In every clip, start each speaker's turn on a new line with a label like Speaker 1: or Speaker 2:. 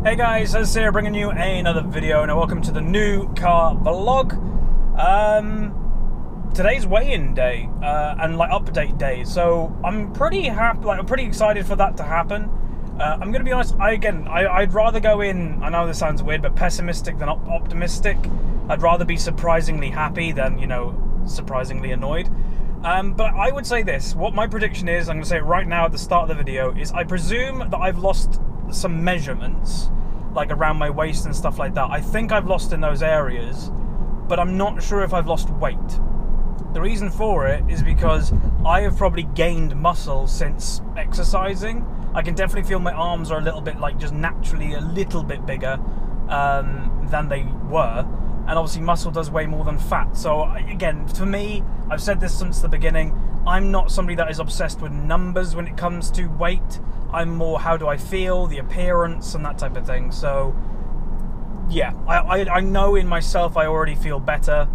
Speaker 1: Hey guys, Huzzy here bringing you another video, and welcome to the new car vlog. Today's weigh-in day and like update day, so I'm pretty happy. Like I'm pretty excited for that to happen. I'm gonna be honest. I'd rather go in. I know this sounds weird, but pessimistic than optimistic. I'd rather be surprisingly happy than surprisingly annoyed. But I would say this. What my prediction is, I'm gonna say it right now at the start of the video, is I presume that I've lost some measurements, like around my waist and stuff like that. I think I've lost in those areas, but I'm not sure if I've lost weight. The reason for it is because I have probably gained muscle since exercising. I can definitely feel my arms are a little bit, like, just naturally a little bit bigger than they were. And obviously muscle does weigh more than fat. So again, for me, I've said this since the beginning, I'm not somebody that is obsessed with numbers when it comes to weight. I'm more, how do I feel, the appearance and that type of thing. So yeah, I know in myself I already feel better,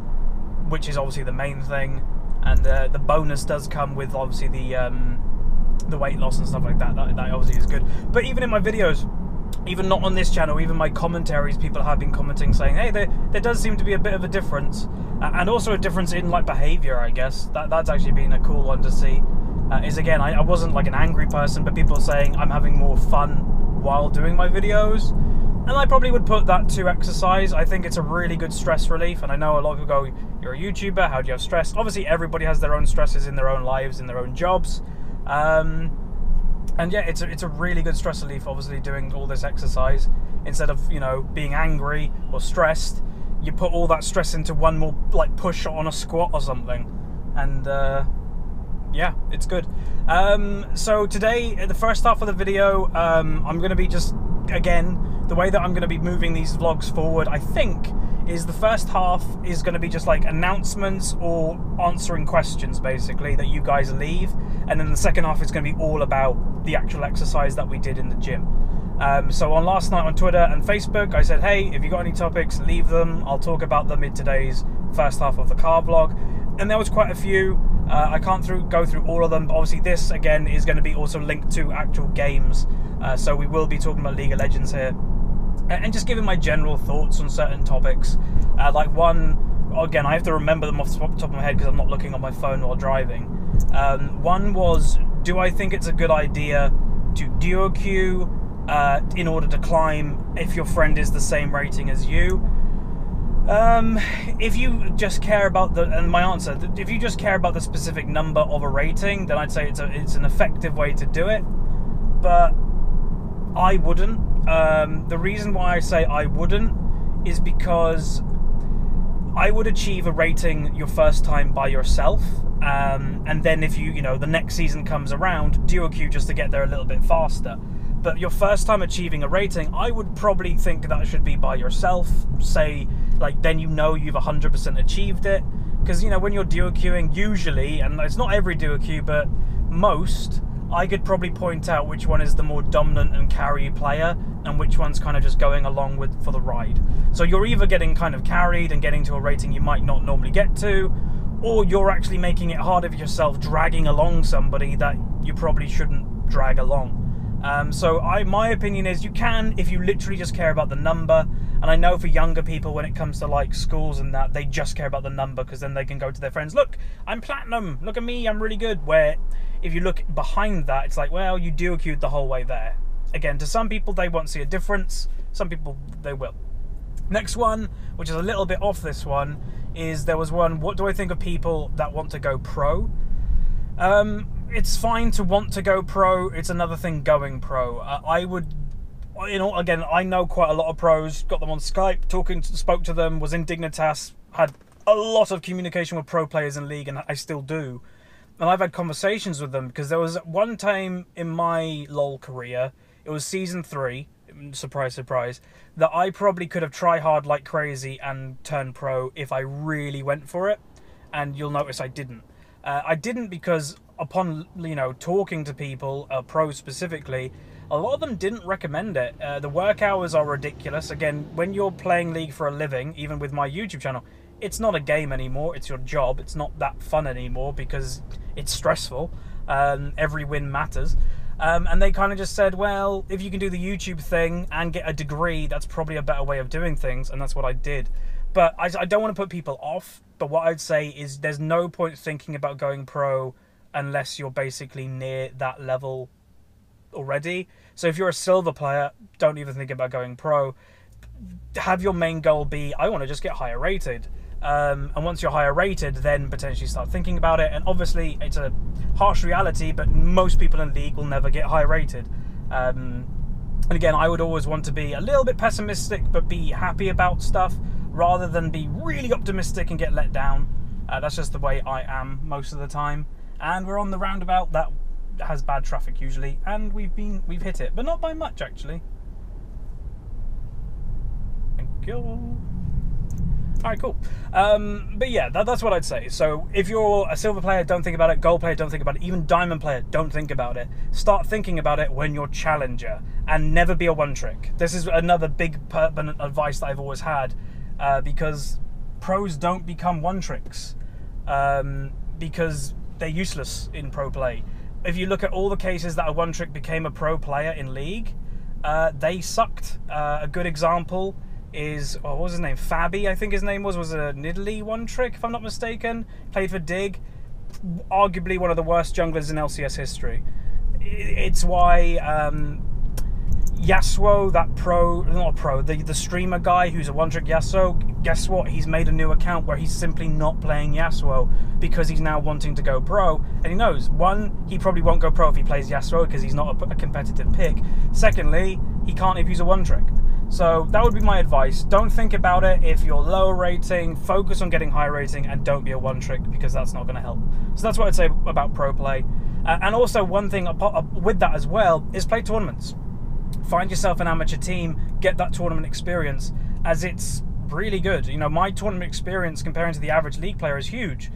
Speaker 1: which is obviously the main thing. And the bonus does come with obviously the weight loss and stuff like that. That obviously is good. But even in my videos, even not on this channel, even my commentaries, people have been commenting saying, hey, there does seem to be a bit of a difference. And also a difference in like behaviour, I guess. That's actually been a cool one to see. Is again, I wasn't like an angry person, but people are saying I'm having more fun while doing my videos. And I probably would put that to exercise. I think it's a really good stress relief. And I know a lot of people go, you're a YouTuber, how do you have stress? Obviously, everybody has their own stresses in their own lives, in their own jobs. And yeah, it's a really good stress relief, obviously, doing all this exercise. Instead of, being angry or stressed, you put all that stress into one more, like, push on a squat or something. And, yeah, it's good. So today, the first half of the video, I'm going to be just, again, the way that I'm going to be moving these vlogs forward, I think, is the first half is going to be just like announcements or answering questions, basically, that you guys leave. And then the second half is going to be all about the actual exercise that we did in the gym. So on last night on Twitter and Facebook, I said, hey, if you got any topics, leave them. I'll talk about them in today's first half of the car vlog. And there was quite a few. I can't go through all of them, but obviously this, again, is going to be also linked to actual games. So we will be talking about League of Legends here. And just giving my general thoughts on certain topics. Like one, again, I have to remember them off the top of my head because I'm not looking on my phone while driving. One was, do I think it's a good idea to duo queue in order to climb if your friend is the same rating as you? If you just care about and my answer, if you just care about the specific number of a rating, then I'd say it's an effective way to do it. But I wouldn't. The reason why I say I wouldn't is because I would achieve a rating your first time by yourself, and then if the next season comes around, duo queue just to get there a little bit faster. But your first time achieving a rating, I would probably think that should be by yourself. Say, like, then you've 100% achieved it. Because, when you're duo queuing, usually, and it's not every duo queue, but most, I could probably point out which one is the more dominant and carry player and which one's kind of just going along for the ride. So you're either getting kind of carried and getting to a rating you might not normally get to, or you're actually making it harder for yourself, dragging along somebody that you probably shouldn't drag along. So my opinion is you can, if you literally just care about the number. And I know for younger people, when it comes to like schools and that, they just care about the number because then they can go to their friends, look, I'm platinum, look at me, I'm really good. Where if you look behind that, it's like, well, you duo queued the whole way there. Again, to some people, they won't see a difference. Some people, they will. Next one, which is a little bit off this one, is there was one, what do I think of people that want to go pro? It's fine to want to go pro. It's another thing going pro. I would, again, I know quite a lot of pros, got them on Skype, spoke to them, was in Dignitas, had a lot of communication with pro players in League, and I still do. And I've had conversations with them because there was one time in my LoL career, it was season 3, surprise, surprise, that I probably could have tried hard like crazy and turned pro if I really went for it. And you'll notice I didn't. I didn't because upon, talking to people, pros specifically, a lot of them didn't recommend it. The work hours are ridiculous. Again, when you're playing League for a living, even with my YouTube channel, it's not a game anymore, it's your job. It's not that fun anymore because it's stressful. Every win matters. And they kind of just said, well, if you can do the YouTube thing and get a degree, that's probably a better way of doing things, and that's what I did. But I don't want to put people off, but what I'd say is there's no point thinking about going pro unless you're basically near that level already. So if you're a silver player, don't even think about going pro. Have your main goal be, I want to just get higher rated. And once you're higher rated, then potentially start thinking about it. And obviously, it's a harsh reality, but most people in League will never get high rated. And again, I would always want to be a little bit pessimistic, but be happy about stuff, rather than be really optimistic and get let down. That's just the way I am most of the time. And we're on the roundabout that has bad traffic usually, and we've hit it, but not by much actually. Thank you. Alright, cool. But yeah, that's what I'd say. So if you're a silver player, don't think about it. Gold player, don't think about it. Even diamond player, don't think about it. Start thinking about it when you're challenger, and never be a one trick. This is another big pertinent advice that I've always had, because pros don't become one tricks, because they're useless in pro play. If you look at all the cases that a one trick became a pro player in League, they sucked. A good example is, what was his name? Fabi, I think his name was a Nidalee one trick, if I'm not mistaken. Played for Dig. Arguably one of the worst junglers in LCS history. It's why Yasuo, the streamer guy who's a one trick Yasuo, guess what? He's made a new account where he's simply not playing Yasuo because he's now wanting to go pro. And he knows, one, he probably won't go pro if he plays Yasuo because he's not a competitive pick. Secondly, he can't if he's a one trick. So that would be my advice. Don't think about it if you're lower rating. Focus on getting high rating and don't be a one trick, because that's not going to help. So that's what I'd say about pro play. And also one thing with that as well is play tournaments. Find yourself an amateur team, get that tournament experience, as it's really good. You know, my tournament experience comparing to the average League player is huge.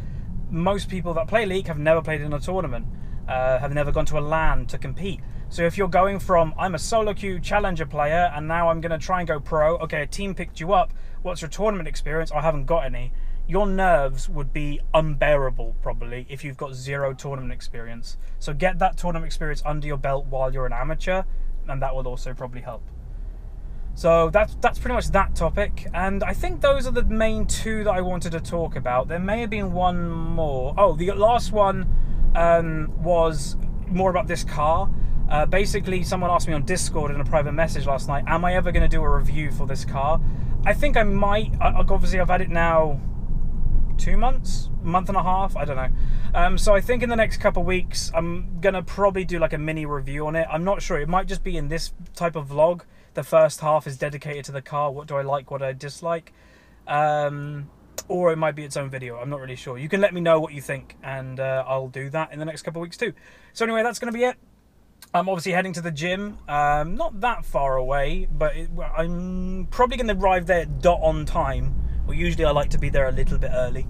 Speaker 1: Most people that play League have never played in a tournament, have never gone to a LAN to compete. So if you're going from, I'm a solo queue challenger player and now I'm going to try and go pro, okay, a team picked you up, what's your tournament experience? I haven't got any. Your nerves would be unbearable probably if you've got zero tournament experience. So get that tournament experience under your belt while you're an amateur, and that will also probably help. So that's pretty much that topic, and I think those are the main two that I wanted to talk about. There may have been one more. Oh, the last one was more about this car. Basically, someone asked me on Discord in a private message last night, am I ever going to do a review for this car? I think I might. Obviously, I've had it now 2 months, month and a half, I don't know. So I think in the next couple of weeks, I'm going to probably do like a mini review on it. I'm not sure. It might just be in this type of vlog. The first half is dedicated to the car. What do I like, what I dislike? Or it might be its own video. I'm not really sure. You can let me know what you think, and I'll do that in the next couple of weeks too. So anyway, that's going to be it. I'm obviously heading to the gym, not that far away, but I'm probably going to arrive there dot on time. Well, usually I like to be there a little bit early.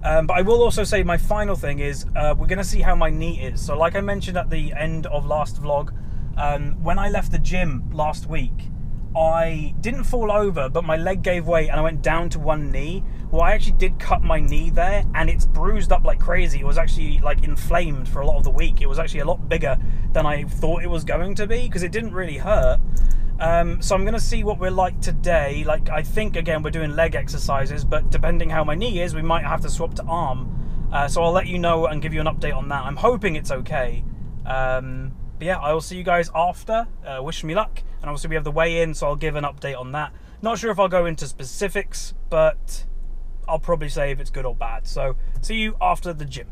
Speaker 1: But I will also say my final thing is we're going to see how my knee is. So like I mentioned at the end of last vlog, when I left the gym last week, I didn't fall over, but my leg gave way and I went down to one knee. Well, I actually did cut my knee there, and it's bruised up like crazy. It was actually like inflamed for a lot of the week. It was actually a lot bigger than I thought it was going to be, because it didn't really hurt. So I'm going to see what we're like today. Like, I think, again, we're doing leg exercises, but depending how my knee is, we might have to swap to arm. So I'll let you know and give you an update on that. I'm hoping it's okay. But yeah, I will see you guys after. Wish me luck. And obviously we have the weigh-in, so I'll give an update on that. Not sure if I'll go into specifics, but I'll probably say if it's good or bad. So see you after the gym.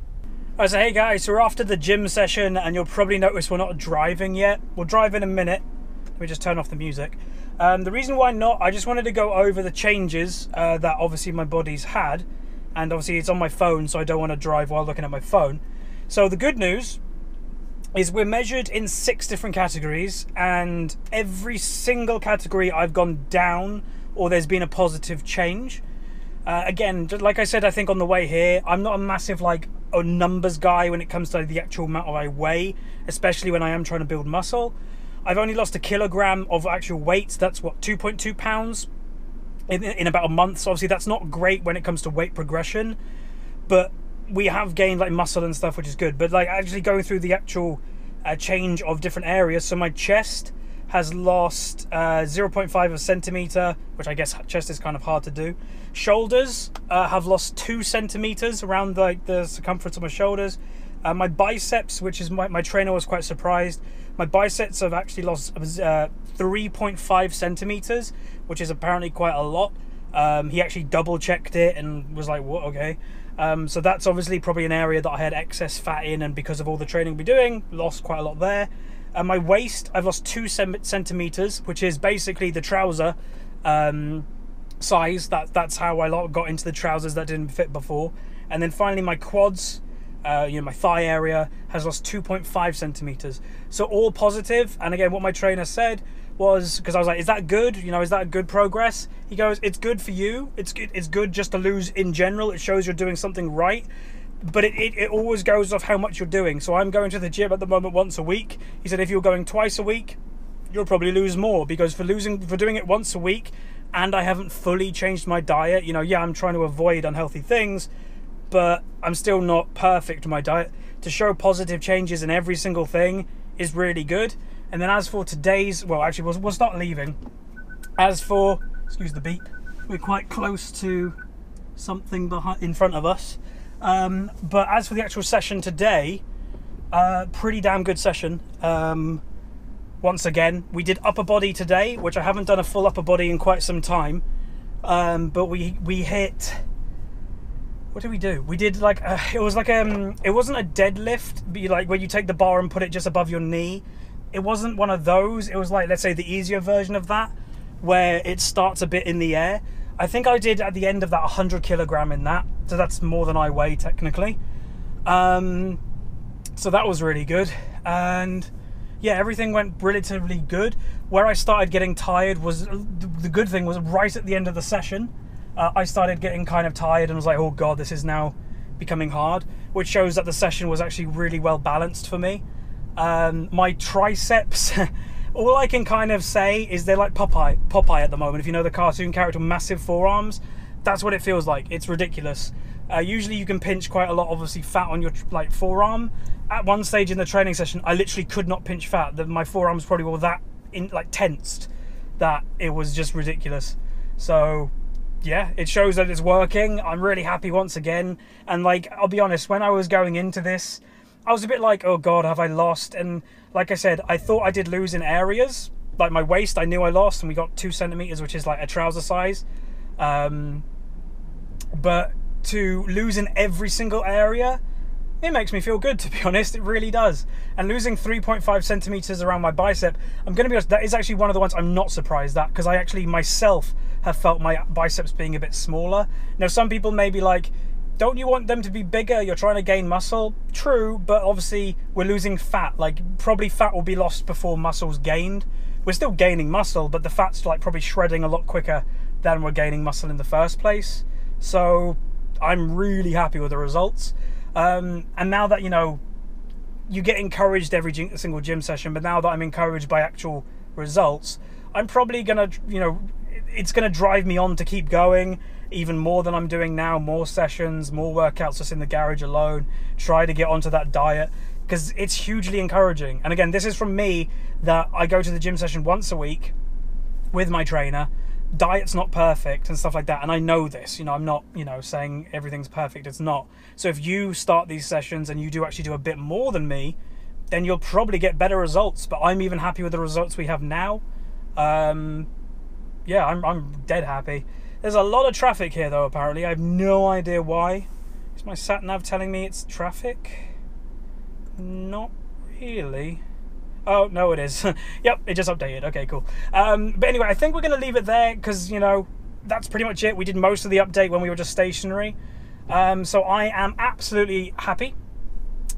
Speaker 1: Alright, so hey guys, so we're after the gym session, and you'll probably notice we're not driving yet. We'll drive in a minute. Let me just turn off the music. The reason why not, I just wanted to go over the changes that obviously my body's had. And obviously it's on my phone, so I don't want to drive while looking at my phone. So the good news is we're measured in 6 different categories, and every single category I've gone down or there's been a positive change. Again, like I said, I think on the way here, I'm not a massive like a numbers guy when it comes to the actual amount I weigh, especially when I am trying to build muscle. I've only lost 1 kilogram of actual weight. That's what, 2.2 pounds in about a month. So obviously that's not great when it comes to weight progression, but we have gained like muscle and stuff, which is good. But like actually going through the actual a change of different areas. So my chest has lost 0.5 of a centimeter, which I guess chest is kind of hard to do. Shoulders have lost 2 centimeters around like the circumference of my shoulders. My biceps, which is my trainer was quite surprised, my biceps have actually lost 3.5 centimeters, which is apparently quite a lot. He actually double checked it and was like, what? Okay. So that's obviously probably an area that I had excess fat in, and because of all the training we're doing, lost quite a lot there. My waist, I've lost 2 centimeters, which is basically the trouser size. That's how I got into the trousers that didn't fit before. And then finally my quads, my thigh area has lost 2.5 centimeters. So all positive. And again, what my trainer said was, because I was like, is that good? Is that good progress? He goes, it's good for you. It's good just to lose in general. It shows you're doing something right. But it always goes off how much you're doing. So I'm going to the gym at the moment once a week. He said if you're going twice a week, you'll probably lose more, because for doing it once a week, and I haven't fully changed my diet. Yeah, I'm trying to avoid unhealthy things, but I'm still not perfect with my diet. To show positive changes in every single thing is really good. And then as for today's, well, actually, we'll start leaving. As for, excuse the beep, we're quite close to something in front of us. But as for the actual session today, pretty damn good session. Once again, we did upper body today, which I haven't done a full upper body in quite some time. But we hit, what did we do? We did like, it wasn't a deadlift, but like where you take the bar and put it just above your knee. It wasn't one of those. It was like, let's say the easier version of that, where it starts a bit in the air. I think I did at the end of that 100 kilogram in that. So that's more than I weigh technically. So that was really good. And yeah, everything went relatively good. Where I started getting tired was, the good thing was right at the end of the session. I started getting kind of tired and was like, oh God, this is now becoming hard, which shows that the session was actually really well balanced for me. My triceps, all I can kind of say is they're like Popeye at the moment. If you know the cartoon character, massive forearms, that's what it feels like. It's ridiculous. Usually you can pinch quite a lot, obviously, fat on your forearm. At one stage in the training session, I literally could not pinch fat. My forearms probably were that tensed that it was just ridiculous. So yeah, it shows that it's working. I'm really happy once again. And I'll be honest, when I was going into this, I was a bit like, oh God, have I lost? And like I said, I thought I did lose in areas. Like my waist, I knew I lost, and we got 2 centimeters, which is like a trouser size. But to lose in every single area, it makes me feel good, to be honest. It really does. And losing 3.5 centimeters around my bicep, I'm going to be honest, that is actually one of the ones I'm not surprised at, because I actually myself have felt my biceps being a bit smaller. Now, some people may be like, don't you want them to be bigger? You're trying to gain muscle. True, but obviously we're losing fat. Probably fat will be lost before muscle's gained. We're still gaining muscle, but the fat's probably shredding a lot quicker than we're gaining muscle in the first place. So I'm really happy with the results. And now that, you get encouraged every single gym session, but now that I'm encouraged by actual results, I'm probably going to, it's going to drive me on to keep going even more than I'm doing now. More sessions, more workouts just in the garage alone, try to get onto that diet, because it's hugely encouraging. And again, this is from me, that I go to the gym session once a week with my trainer. Diet's not perfect and stuff like that, and I know this. I'm not saying everything's perfect. It's not. So if you start these sessions and you do actually do a bit more than me, then you'll probably get better results. But I'm even happy with the results we have now. Yeah, I'm dead happy. There's a lot of traffic here though, apparently. I have no idea why. Is my sat nav telling me it's traffic? Not really. Oh, no, it is. Yep, it just updated. Okay, cool. But anyway, I think we're going to leave it there, because, that's pretty much it. We did most of the update when we were just stationary. So I am absolutely happy.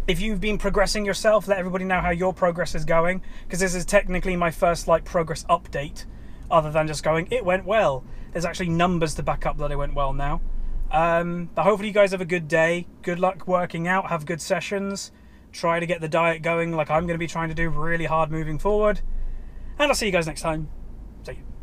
Speaker 1: If you've been progressing yourself, let everybody know how your progress is going, because this is technically my first progress update, other than just going, it went well. There's actually numbers to back up that it went well now. But hopefully you guys have a good day. Good luck working out. Have good sessions. Try to get the diet going like I'm going to be trying to do really hard moving forward. And I'll see you guys next time. See you.